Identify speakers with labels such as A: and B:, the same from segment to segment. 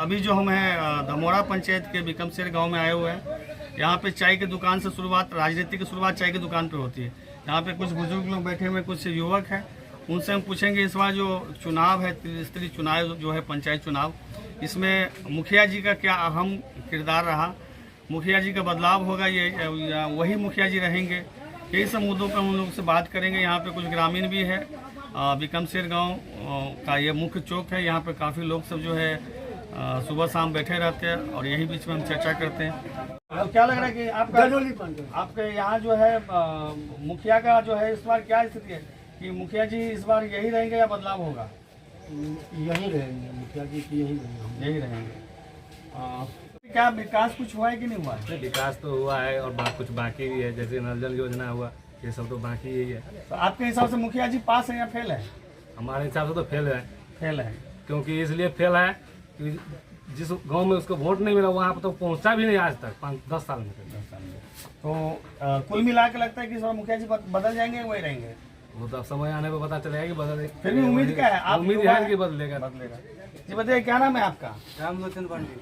A: अभी जो हम हैं धमोरा पंचायत के बिकमसेर गांव में आए हुए हैं। यहाँ पे चाय की दुकान से शुरुआत, राजनीति की शुरुआत चाय की दुकान पे होती है। यहाँ पे कुछ बुजुर्ग लोग बैठे हुए, कुछ युवक हैं, उनसे हम पूछेंगे इस बार जो चुनाव है, त्रिस्तरीय चुनाव जो है पंचायत चुनाव, इसमें मुखिया जी का क्या अहम किरदार रहा, मुखिया जी का बदलाव होगा, ये वही मुखिया जी रहेंगे, यही सब मुद्दों पर हम लोग से बात करेंगे। यहाँ पे कुछ ग्रामीण भी है। बिकमसेर गांव का ये मुख्य चौक है। यहाँ पे काफ़ी लोग सब जो है सुबह शाम बैठे रहते हैं और यही बीच में हम चर्चा करते हैं। अब क्या लग रहा है कि आपके यहाँ जो है मुखिया का जो है इस बार क्या स्थिति है कि मुखिया जी इस बार यही रहेंगे या बदलाव होगा?
B: यही रहेंगे, मुखिया जी की यही रहेंगे।
A: क्या विकास कुछ हुआ है कि नहीं हुआ है?
C: विकास तो हुआ है और कुछ बाकी भी है, जैसे नल जल योजना हुआ, ये सब तो बाकी ही है।
A: तो आपके हिसाब से मुखिया जी पास है या फेल है?
C: हमारे हिसाब से तो फेल है।
A: फेल है
C: क्योंकि इसलिए फेल है कि जिस गांव में उसको वोट नहीं मिला वहाँ पर तो पहुँचा भी नहीं आज तक, 5-10 साल में।
A: तो कुल मिला के लगता है कि इस बार मुखिया जी बदल जाएंगे या वही रहेंगे?
C: वो तो समय आने पर पता चलेगा कि बदले।
A: फिर भी उम्मीद क्या है? आप
C: उम्मीद है कि बदलेगा।
A: जी बताइए, क्या नाम है आपका?
B: रामलोचन पांडे।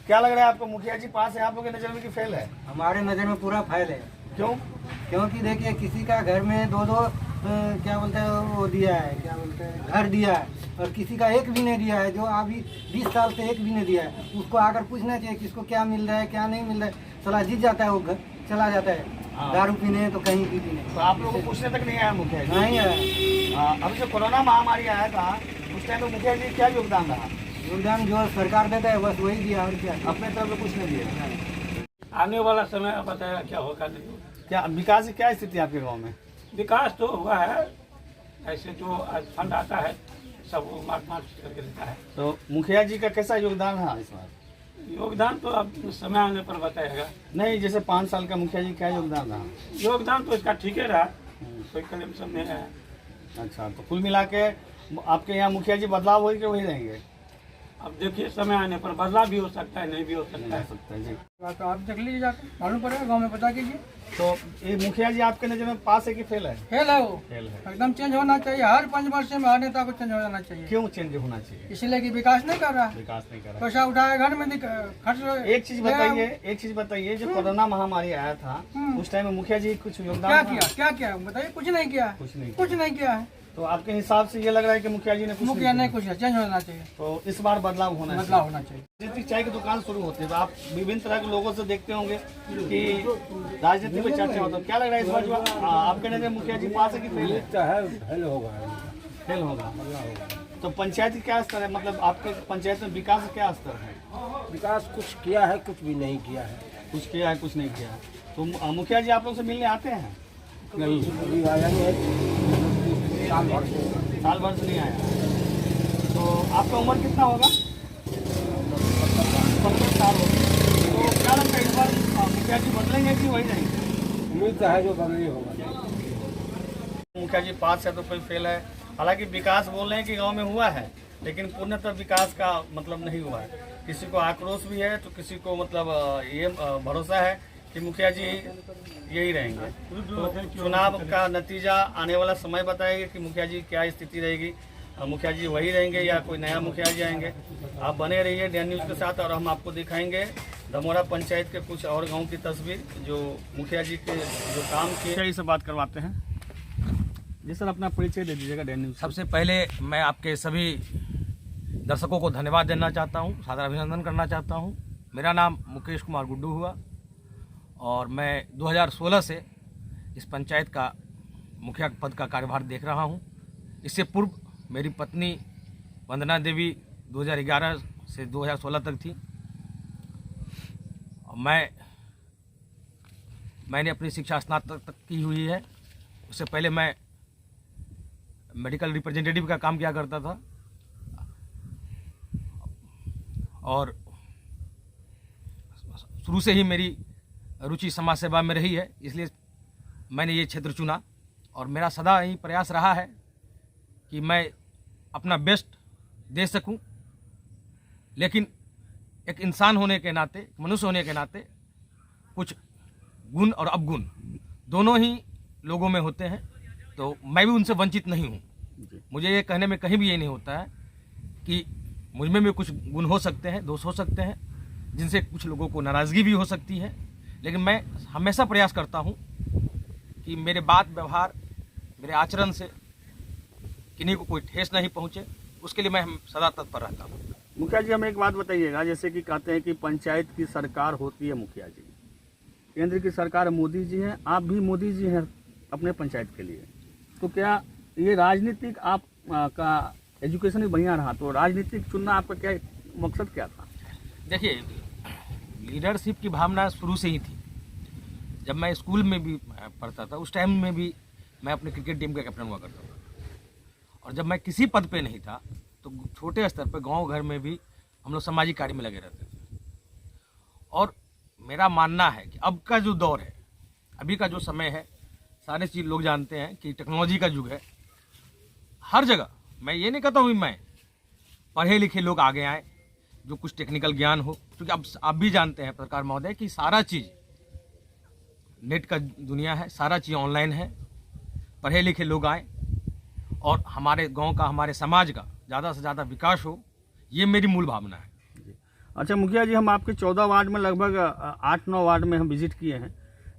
A: क्या लग रहा है आपको, मुखिया जी पास है आप लोगों की नजर में कि फेल है?
B: हमारे नज़र में पूरा फेल है।
A: क्यों?
B: क्योंकि देखिए किसी का घर में दो क्या बोलते हैं वो दिया है, क्या बोलते हैं घर दिया है, और किसी का एक भी नहीं दिया है। जो अभी 20 साल से एक भी नहीं दिया है, उसको आकर पूछना चाहिए किसको क्या मिल रहा है क्या नहीं मिल रहा है। चला जीत जाता है, वो घर चला जाता है दारू पीने तो कहीं भी पीने।
A: तो आप लोगों को पूछने तक नहीं आया मुखिया जी?
B: नहीं है।
A: अभी जो कोरोना महामारी आया था उस टाइम पे मुखिया जी क्या योगदान रहा?
B: योगदान जो सरकार देता है बस वही दिया, और क्या
A: अपने तरफ से कुछ नहीं दिया।
D: आने वाला समय बताया क्या होगा नहीं होगा।
A: क्या विकास की क्या स्थिति है आपके गाँव में?
D: विकास तो हुआ है, ऐसे जो आज फंड आता है सब वो मार्च करके देता है।
A: तो मुखिया जी का कैसा योगदान रहा इस बार?
D: योगदान तो अब समय आने पर बताएगा।
A: नहीं, जैसे 5 साल का मुखिया जी क्या योगदान रहा?
D: योगदान तो इसका ठीक ही रहा, कोई क्लेम सब नहीं है।
A: अच्छा, तो कुल मिला के आपके यहाँ मुखिया जी बदलाव हो के वही रहेंगे?
D: अब देखिए समय आने पर बदलाव भी हो सकता है, नहीं भी हो सकता है।
A: जी,
B: तो आप देख लीजिए, जाकर मालूम पड़ेगा, गाँव में पता कीजिए।
A: तो ये मुखिया जी आपके नजर में पास है कि फेल है?
B: फेल है वो,
A: फेल है।
B: एकदम चेंज होना चाहिए। हर 5 वर्ष में हर नेता को चेंज हो जाना चाहिए।
A: क्यों चेंज होना चाहिए?
B: इसलिए कि विकास नहीं कर रहा,
A: विकास नहीं कर रहा।
B: पैसा उठाए घर में खर्च।
A: एक चीज बताइए, जो कोरोना महामारी आया था उस टाइम में मुखिया जी कुछ योगदान
B: क्या किया बताइए? कुछ नहीं किया, कुछ नहीं किया है।
A: तो आपके हिसाब से ये लग रहा है कि मुखिया जी ने
B: मुखिया नहीं कुछ चेंज होना चाहिए।
A: तो इस बार बदलाव होना
B: चाहिए।
A: राजनीतिक चाय की दुकान शुरू होती है तो आप विभिन्न तरह के लोगों से देखते होंगे कि राजनीति में चर्चा होता है। क्या लग रहा है इस बार जो आपके नजर मुखिया जी पास है कि फेल है? फेल होगा। तो पंचायत की क्या स्तर है, मतलब आपके पंचायत में विकास का क्या स्तर है?
B: विकास कुछ किया है, कुछ भी नहीं किया है।
A: कुछ किया है, कुछ नहीं किया है। तो मुखिया जी आप लोग से मिलने आते हैं?
B: नहीं, अभी आया नहीं,
A: साल भर से नहीं आया। तो आपका उम्र कितना होगा? 70 साल होगा। तो क्या लगता है इस बार मुखिया जी बदलेंगे कि वही रहेंगे?
B: उम्मीद है जो बदली होगा।
A: मुखिया जी पास है तो कोई फेल है। हालांकि विकास बोल रहे हैं कि गांव में हुआ है, लेकिन पूर्णतः विकास का मतलब नहीं हुआ है। किसी को आक्रोश भी है तो किसी को मतलब ये भरोसा है कि मुखिया जी यही रहेंगे। तो चुनाव का नतीजा आने वाला समय बताएगा कि मुखिया जी क्या स्थिति रहेगी, मुखिया जी वही रहेंगे या कोई नया मुखिया जी आएंगे। आप बने रहिए DN न्यूज़ के साथ और हम आपको दिखाएंगे धमोरा पंचायत के कुछ और गांव की तस्वीर जो मुखिया जी के जो काम किए। से बात करवाते हैं। जी सर, अपना परिचय दे दीजिएगा DN न्यूज़।
E: सबसे पहले मैं आपके सभी दर्शकों को धन्यवाद देना चाहता हूं, सादर अभिनंदन करना चाहता हूं। मेरा नाम मुकेश कुमार गुड्डू हुआ और मैं 2016 से इस पंचायत का मुखिया पद का कार्यभार देख रहा हूं। इससे पूर्व मेरी पत्नी वंदना देवी 2011 से 2016 तक थी। मैंने अपनी शिक्षा स्नातक तक की हुई है। उससे पहले मैं मेडिकल रिप्रेजेंटेटिव का काम किया करता था और शुरू से ही मेरी रुचि समाज सेवा में रही है, इसलिए मैंने ये क्षेत्र चुना। और मेरा सदा यही प्रयास रहा है कि मैं अपना बेस्ट दे सकूं, लेकिन एक इंसान होने के नाते, मनुष्य होने के नाते कुछ गुण और अवगुण दोनों ही लोगों में होते हैं। तो मैं भी उनसे वंचित नहीं हूं। मुझे ये कहने में कहीं भी ये नहीं होता है कि मुझ में भी कुछ गुण हो सकते हैं, दोष हो सकते हैं, जिनसे कुछ लोगों को नाराज़गी भी हो सकती है, लेकिन मैं हमेशा प्रयास करता हूँ कि मेरे बात व्यवहार, मेरे आचरण से किन्हीं को कोई ठेस नहीं पहुँचे, उसके लिए मैं सदा तत्पर रहता हूँ।
A: मुखिया जी, हमें एक बात बताइएगा, जैसे कि कहते हैं कि पंचायत की सरकार होती है मुखिया जी, केंद्र की सरकार मोदी जी हैं, आप भी मोदी जी हैं अपने पंचायत के लिए, तो क्या ये राजनीतिक आप का एजुकेशन भी बढ़िया रहा, तो राजनीतिक चुनना आपका क्या मकसद क्या था?
E: देखिए, लीडरशिप की भावना शुरू से ही थी। जब मैं स्कूल में भी पढ़ता था, उस टाइम में भी मैं अपने क्रिकेट टीम का कैप्टन हुआ करता था, और जब मैं किसी पद पे नहीं था तो छोटे स्तर पर गांव घर में भी हम लोग सामाजिक कार्य में लगे रहते थे। और मेरा मानना है कि अब का जो दौर है, अभी का जो समय है, सारे चीज़ लोग जानते हैं कि टेक्नोलॉजी का युग है। हर जगह मैं ये नहीं कहता हूँ कि मैं पढ़े लिखे लोग आगे आए, जो कुछ टेक्निकल ज्ञान हो, क्योंकि अब आप भी जानते हैं पत्रकार महोदय कि सारा चीज़ नेट का दुनिया है, सारा चीज़ ऑनलाइन है। पढ़े लिखे लोग आए और हमारे गांव का, हमारे समाज का ज़्यादा से ज़्यादा विकास हो, ये मेरी मूल भावना है।
A: अच्छा मुखिया जी, हम आपके 14 वार्ड में लगभग 8-9 वार्ड में हम विजिट किए हैं,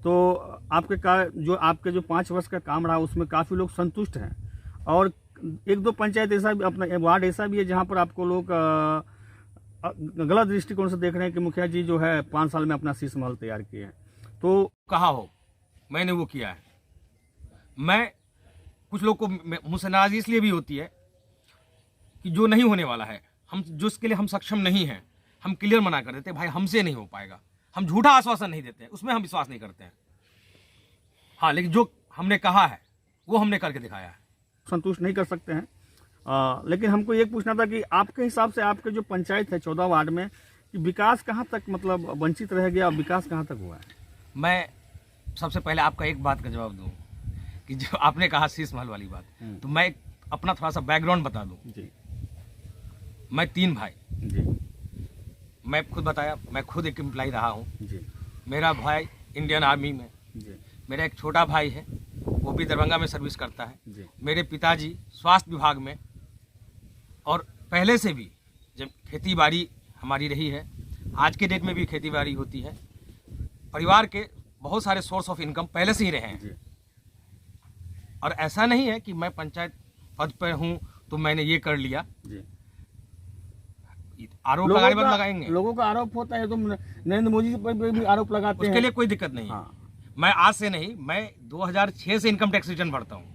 A: तो आपके जो 5 वर्ष का काम रहा उसमें काफ़ी लोग संतुष्ट हैं, और 1-2 पंचायत ऐसा भी, अपना वार्ड ऐसा भी है जहाँ पर आपको लोग गलत दृष्टिकोण से देख रहे हैं कि मुखिया जी जो है 5 साल में अपना शीश महल तैयार किए हैं। तो
E: कहा हो मैंने वो किया है। मैं कुछ लोग को मुझसे नाराज़गी इसलिए भी होती है कि जो नहीं होने वाला है, हम जो इसके लिए हम सक्षम नहीं हैं, हम क्लियर मना कर देते हैं, भाई हमसे नहीं हो पाएगा। हम झूठा आश्वासन नहीं देते हैं, उसमें हम विश्वास नहीं करते हैं। हाँ, लेकिन जो हमने कहा है वो हमने करके दिखाया है।
A: संतुष्ट नहीं कर सकते हैं, लेकिन हमको ये पूछना था कि आपके हिसाब से आपके जो पंचायत है 14 वार्ड में, कि विकास कहाँ तक मतलब वंचित रह गया और विकास कहाँ तक हुआ है?
E: मैं सबसे पहले आपका एक बात का जवाब दूं कि जो आपने कहा शीश महल वाली बात, तो मैं अपना थोड़ा सा बैकग्राउंड बता दूं।
A: जी
E: मैं 3 भाई,
A: जी
E: मैं खुद बताया, मैं खुद एक एम्प्लॉय रहा हूं।
A: जी
E: मेरा भाई इंडियन आर्मी में,
A: जी
E: मेरा एक छोटा भाई है, वो भी दरभंगा में सर्विस करता है।
A: जी
E: मेरे पिताजी स्वास्थ्य विभाग में, और पहले से भी जब खेती बाड़ी हमारी रही है, आज के डेट में भी खेती बाड़ी होती है। परिवार के बहुत सारे सोर्स ऑफ इनकम पहले से ही रहे हैं।
A: जी।
E: और ऐसा नहीं है कि मैं पंचायत पद पर हूँ तो मैंने ये कर लिया।
A: जी।
E: आरोप लगाने पर लगाएंगे,
A: लोगों का आरोप होता है, तुम नरेंद्र मोदी जी पर भी आरोप लगाते हैं।
E: उसके लिए कोई दिक्कत नहीं है।
A: हाँ।
E: मैं आज से नहीं, मैं 2006 से इनकम टैक्स रिटर्न भरता हूँ।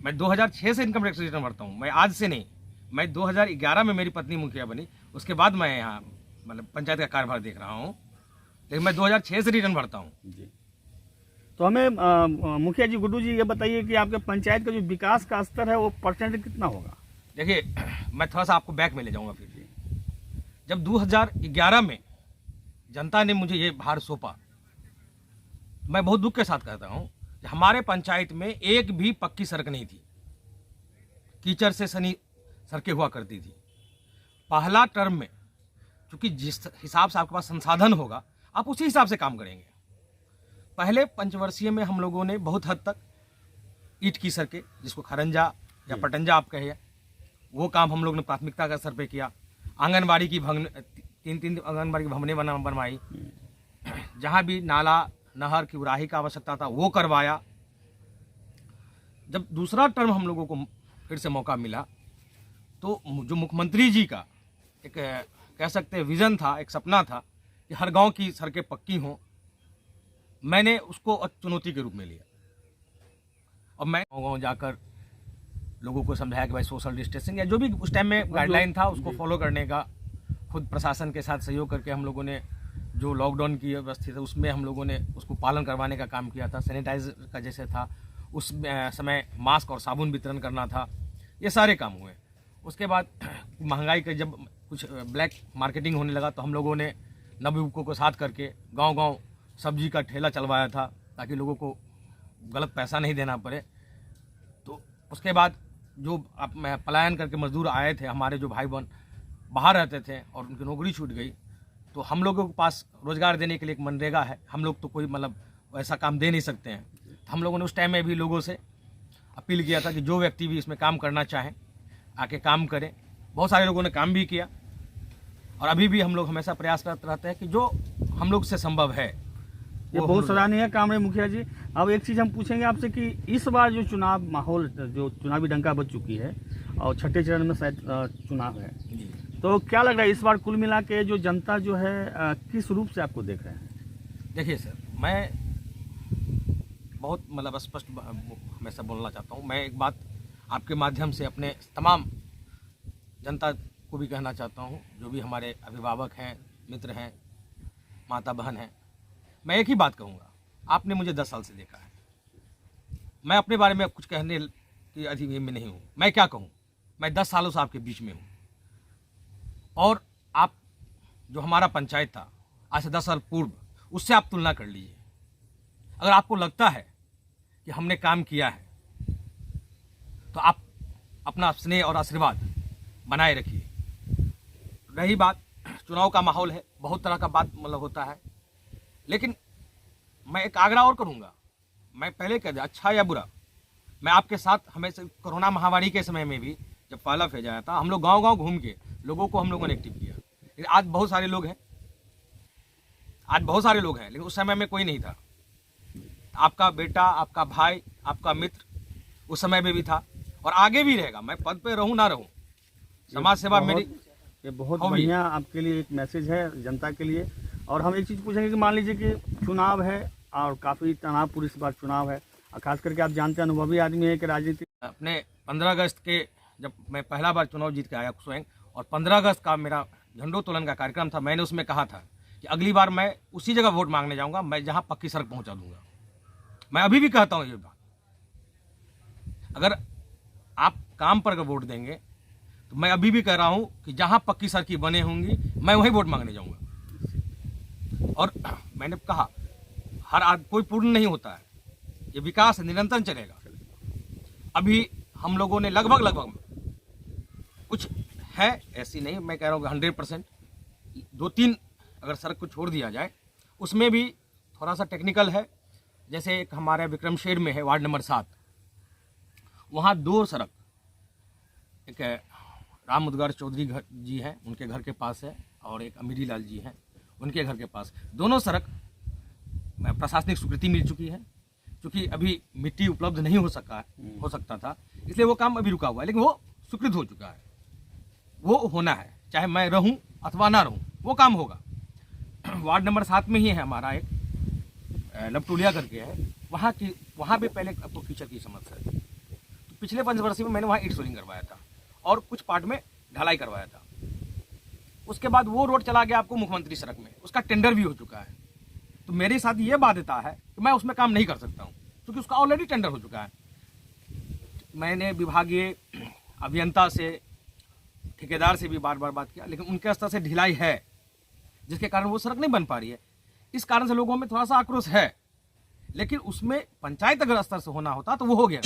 E: मैं 2006 से इनकम टैक्स रिटर्न भरता हूँ। मैं आज से नहीं, मैं 2011 में मेरी पत्नी मुखिया बनी, उसके बाद मैं यहाँ मतलब पंचायत का कार्यभार देख रहा हूँ, लेकिन मैं 2006 से रिटर्न भरता हूँ।
A: जी। तो हमें मुखिया जी, गुड्डू जी, ये बताइए कि आपके पंचायत का जो विकास का स्तर है वो परसेंट कितना होगा?
E: देखिए, मैं थोड़ा सा आपको बैक में ले जाऊंगा फिर भी। जब 2011 में जनता ने मुझे ये भार सौंपा, मैं बहुत दुख के साथ कहता हूँ कि हमारे पंचायत में एक भी पक्की सड़क नहीं थी, कीचड़ से सनी सड़कें हुआ करती थी। पहला टर्म में, क्योंकि जिस हिसाब से आपके पास संसाधन होगा आप उसी हिसाब से काम करेंगे। पहले पंचवर्षीय में हम लोगों ने बहुत हद तक ईंट की सड़कें, जिसको खरंजा या पटंजा आप कहिए, वो काम हम लोग ने प्राथमिकता का स्तर पे किया। आंगनबाड़ी की तीन आंगनबाड़ी की भवनें बनवाई। जहाँ भी नाला नहर की उराही का आवश्यकता था वो करवाया। जब दूसरा टर्म हम लोगों को फिर से मौका मिला, तो जो मुख्यमंत्री जी का एक कह सकते हैं विज़न था, एक सपना था कि हर गांव की सड़कें पक्की हों, मैंने उसको चुनौती के रूप में लिया। और मैं गाँव जाकर लोगों को समझाया कि भाई सोशल डिस्टेंसिंग या जो भी उस टाइम में गाइडलाइन था उसको फॉलो करने का, खुद प्रशासन के साथ सहयोग करके हम लोगों ने जो लॉकडाउन की व्यवस्था थी उसमें हम लोगों ने उसको पालन करवाने का काम किया था। सैनिटाइजर का जैसे था उस समय मास्क और साबुन वितरण करना था, ये सारे काम हुए। उसके बाद महंगाई का जब कुछ ब्लैक मार्केटिंग होने लगा तो हम लोगों ने नवयुवकों को साथ करके गांव-गांव सब्जी का ठेला चलवाया था, ताकि लोगों को गलत पैसा नहीं देना पड़े। तो उसके बाद जो पलायन करके मजदूर आए थे, हमारे जो भाई बहन बाहर रहते थे और उनकी नौकरी छूट गई, तो हम लोगों के पास रोज़गार देने के लिए एक मनरेगा है। हम लोग तो कोई मतलब ऐसा काम दे नहीं सकते हैं, तो हम लोगों ने उस टाइम में भी लोगों से अपील किया था कि जो व्यक्ति भी इसमें काम करना चाहें आके काम करें। बहुत सारे लोगों ने काम भी किया और अभी भी हम लोग हमेशा प्रयास करते रहते हैं कि जो हम लोग से संभव है
A: ये
E: वो
A: बहुत
E: हम लोग-
A: सराहनीय काम है मुखिया जी। अब एक चीज़ हम पूछेंगे आपसे कि इस बार जो चुनाव माहौल जो चुनावी डंका बज चुकी है और छठे चरण में शायद चुनाव है,
E: जी।
A: तो क्या लग रहा है इस बार कुल मिला के जो जनता जो है किस रूप से आपको देख रहे हैं?
E: देखिए सर, मैं बहुत मतलब स्पष्ट हमेशा बोलना चाहता हूँ। मैं एक बात आपके माध्यम से अपने तमाम जनता को भी कहना चाहता हूँ, जो भी हमारे अभिभावक हैं, मित्र हैं, माता बहन हैं। मैं एक ही बात कहूँगा, आपने मुझे 10 साल से देखा है। मैं अपने बारे में कुछ कहने की अधिक में नहीं हूँ। मैं क्या कहूँ, मैं 10 सालों से आपके बीच में हूँ। और आप जो हमारा पंचायत था आज से 10 साल पूर्व, उससे आप तुलना कर लीजिए। अगर आपको लगता है कि हमने काम किया है तो आप अपना स्नेह और आशीर्वाद बनाए रखिए। रही बात चुनाव का माहौल है, बहुत तरह का बात मतलब होता है, लेकिन मैं एक आग्रह और करूंगा। मैं पहले कह दिया, अच्छा या बुरा, मैं आपके साथ हमेशा कोरोना महामारी के समय में भी जब पहला फेज आया था, हम लोग गांव-गांव घूम के लोगों को हम लोगों ने एक्टिव किया। लेकिन आज बहुत सारे लोग हैं, लेकिन उस समय में कोई नहीं था। आपका बेटा, आपका भाई, आपका मित्र उस समय में भी था और आगे भी रहेगा। मैं पद पे रहूं ना रहूं, समाज सेवा मेरी
A: ये बहुत
E: होगी।
A: बढ़िया आपके लिए एक मैसेज है जनता के लिए। और हम एक चीज़ पूछेंगे कि मान लीजिए कि चुनाव है और काफ़ी तनावपूर्ण इस बार चुनाव है, और खास करके आप जानते हैं, अनुभवी आदमी है कि राजनीति
E: अपने 15 अगस्त के जब मैं पहला बार चुनाव जीत के आया स्वयं, और 15 अगस्त का मेरा झंडोत्तोलन का कार्यक्रम था, मैंने उसमें कहा था कि अगली बार मैं उसी जगह वोट मांगने जाऊंगा मैं जहां पक्की सड़क पहुंचा दूंगा। मैं अभी भी कहता हूं ये बात, अगर आप काम पर अगर वोट देंगे तो मैं अभी भी कह रहा हूं कि जहां पक्की सड़कें बने होंगी मैं वहीं वोट मांगने जाऊंगा। और मैंने कहा कोई पूर्ण नहीं होता है, ये विकास निरंतर चलेगा। अभी हम लोगों ने लगभग कुछ है, ऐसी नहीं मैं कह रहा हूँ 100%, 2-3 अगर सड़क को छोड़ दिया जाए उसमें भी थोड़ा सा टेक्निकल है। जैसे एक हमारे विक्रमशेर में है वार्ड नंबर 7, वहाँ 2 सड़क, एक राम उदगार चौधरी जी हैं, उनके घर के पास है, और एक अमीरी लाल जी हैं, उनके घर के पास। दोनों सड़क प्रशासनिक स्वीकृति मिल चुकी है, क्योंकि अभी मिट्टी उपलब्ध नहीं हो सकता था, इसलिए वो काम अभी रुका हुआ है, लेकिन वो स्वीकृत हो चुका है। वो होना है, चाहे मैं रहूं अथवा ना रहूं, वो काम होगा। वार्ड नंबर 7 में ही है हमारा एक लपटुलिया करके है, वहाँ भी पहले आपको कीचड़ की समस्या थी, तो पिछले 5 वर्ष में मैंने वहाँ ईंट सोलिंग करवाया था और कुछ पार्ट में ढलाई करवाया था। उसके बाद वो रोड चला गया आपको मुख्यमंत्री सड़क में, उसका टेंडर भी हो चुका है। तो मेरे साथ ये बाध्यता है कि मैं उसमें काम नहीं कर सकता हूँ, क्योंकि उसका ऑलरेडी टेंडर हो चुका है। मैंने विभागीय अभियंता से, ठेकेदार से भी बार बात किया, लेकिन उनके स्तर से ढिलाई है, जिसके कारण वो सड़क नहीं बन पा रही है। इस कारण से लोगों में थोड़ा सा आक्रोश है, लेकिन उसमें पंचायत अगर स्तर से होना होता तो वो हो गया।